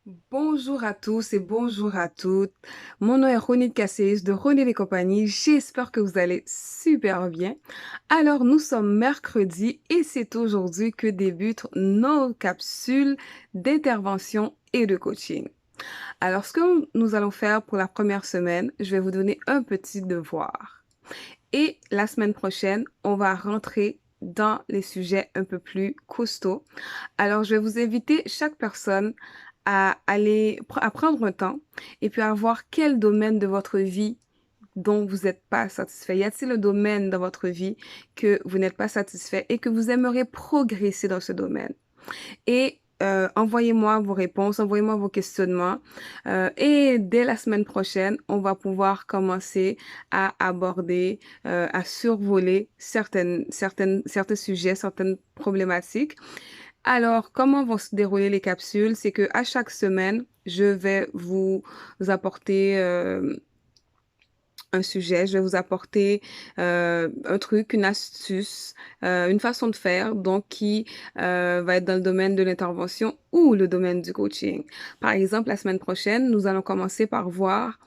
Bonjour à tous et bonjour à toutes. Mon nom est Ronit Casséus de Ronit et compagnie. J'espère que vous allez super bien. Alors, nous sommes mercredi et c'est aujourd'hui que débutent nos capsules d'intervention et de coaching. Alors, ce que nous allons faire pour la première semaine, je vais vous donner un petit devoir. Et la semaine prochaine, on va rentrer dans les sujets un peu plus costauds. Alors, je vais vous inviter chaque personne à prendre un temps et puis à voir quel domaine de votre vie dont vous n'êtes pas satisfait. Y a-t-il un domaine dans votre vie que vous n'êtes pas satisfait et que vous aimeriez progresser dans ce domaine? Et envoyez-moi vos réponses, envoyez-moi vos questionnements. Et dès la semaine prochaine, on va pouvoir commencer à aborder, à survoler certains sujets, certaines problématiques. Alors, comment vont se dérouler les capsules? C'est que à chaque semaine, je vais vous apporter un sujet, je vais vous apporter un truc, une astuce, une façon de faire, donc qui va être dans le domaine de l'intervention ou le domaine du coaching. Par exemple, la semaine prochaine, nous allons commencer par voir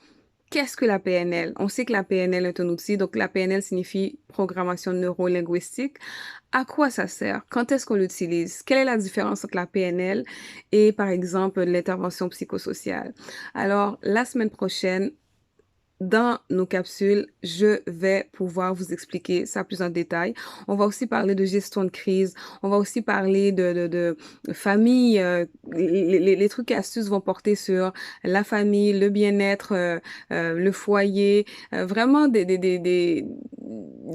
qu'est-ce que la PNL. On sait que la PNL est un outil, donc la PNL signifie programmation neurolinguistique. À quoi ça sert? Quand est-ce qu'on l'utilise? Quelle est la différence entre la PNL et, par exemple, l'intervention psychosociale? Alors, la semaine prochaine, dans nos capsules, je vais pouvoir vous expliquer ça plus en détail. On va aussi parler de gestion de crise. On va aussi parler de famille. Les trucs et astuces vont porter sur la famille, le bien-être, le foyer. Vraiment des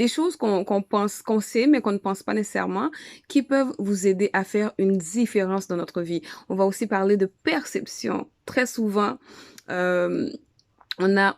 choses qu'on pense, qu'on sait, mais qu'on ne pense pas nécessairement, qui peuvent vous aider à faire une différence dans notre vie. On va aussi parler de perception. Très souvent, euh, on a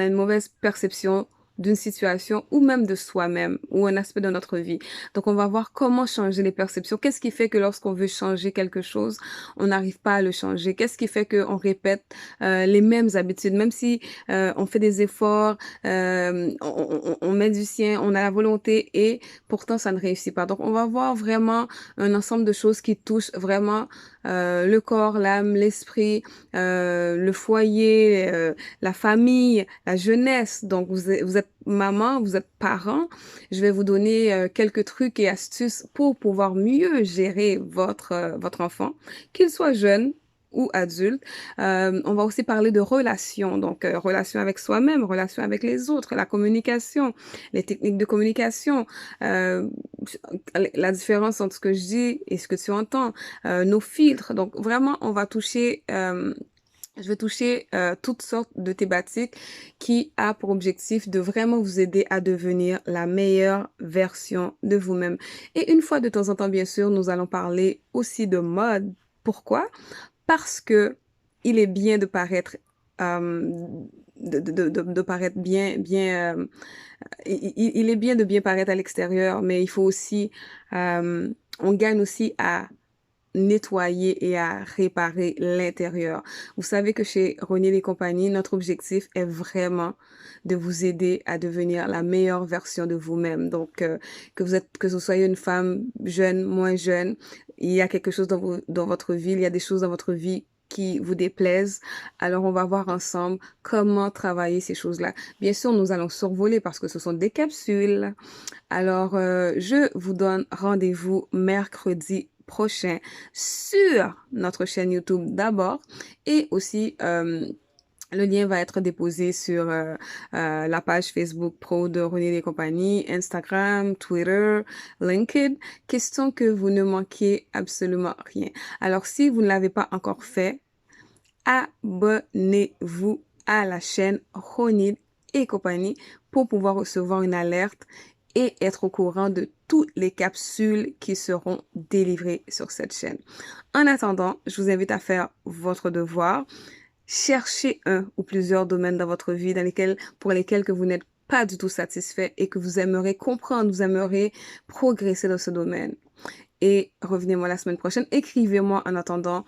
une mauvaise perception d'une situation ou même de soi-même ou un aspect de notre vie. Donc, on va voir comment changer les perceptions. Qu'est-ce qui fait que lorsqu'on veut changer quelque chose, on n'arrive pas à le changer? Qu'est-ce qui fait qu'on répète les mêmes habitudes, même si on fait des efforts, on met du sien, on a la volonté et pourtant ça ne réussit pas. Donc, on va voir vraiment un ensemble de choses qui touchent vraiment le corps, l'âme, l'esprit, le foyer, la famille, la jeunesse. Donc, vous êtes maman, vous êtes parent. Je vais vous donner quelques trucs et astuces pour pouvoir mieux gérer votre enfant, qu'il soit jeune ou adulte. On va aussi parler de relations, donc relations avec soi-même, relations avec les autres, la communication, les techniques de communication, euh, la différence entre ce que je dis et ce que tu entends, nos filtres. Donc vraiment, on va toucher je vais toucher toutes sortes de thématiques qui a pour objectif de vraiment vous aider à devenir la meilleure version de vous-même. Et une fois de temps en temps, bien sûr, nous allons parler aussi de mode. Pourquoi? Parce que il est bien de paraître euh, de paraître il est bien de bien paraître à l'extérieur, mais il faut aussi on gagne aussi à nettoyer et à réparer l'intérieur. Vous savez que chez Ronier et compagnie, notre objectif est vraiment de vous aider à devenir la meilleure version de vous-même. Donc, que vous soyez une femme jeune, moins jeune, il y a quelque chose dans votre vie, il y a des choses dans votre vie qui vous déplaisent. Alors, on va voir ensemble comment travailler ces choses-là. Bien sûr, nous allons survoler parce que ce sont des capsules. Alors, je vous donne rendez-vous mercredi prochain sur notre chaîne YouTube d'abord et aussi le lien va être déposé sur la page Facebook Pro de René et compagnie, Instagram, Twitter, LinkedIn, question que vous ne manquiez absolument rien. Alors, si vous ne l'avez pas encore fait, abonnez-vous à la chaîne Ronid et compagnie pour pouvoir recevoir une alerte et être au courant de toutes les capsules qui seront délivrées sur cette chaîne. En attendant, je vous invite à faire votre devoir. Cherchez un ou plusieurs domaines dans votre vie pour lesquels que vous n'êtes pas du tout satisfait et que vous aimeriez comprendre, vous aimeriez progresser dans ce domaine et revenez-moi la semaine prochaine. Écrivez-moi en attendant,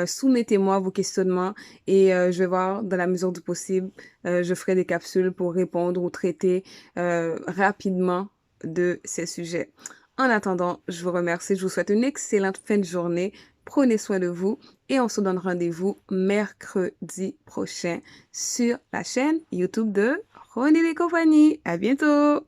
soumettez-moi vos questionnements et je vais voir dans la mesure du possible, je ferai des capsules pour répondre ou traiter rapidement de ces sujets. En attendant, je vous remercie, je vous souhaite une excellente fin de journée. Prenez soin de vous et on se donne rendez-vous mercredi prochain sur la chaîne YouTube de Ronnie et compagnie. À bientôt!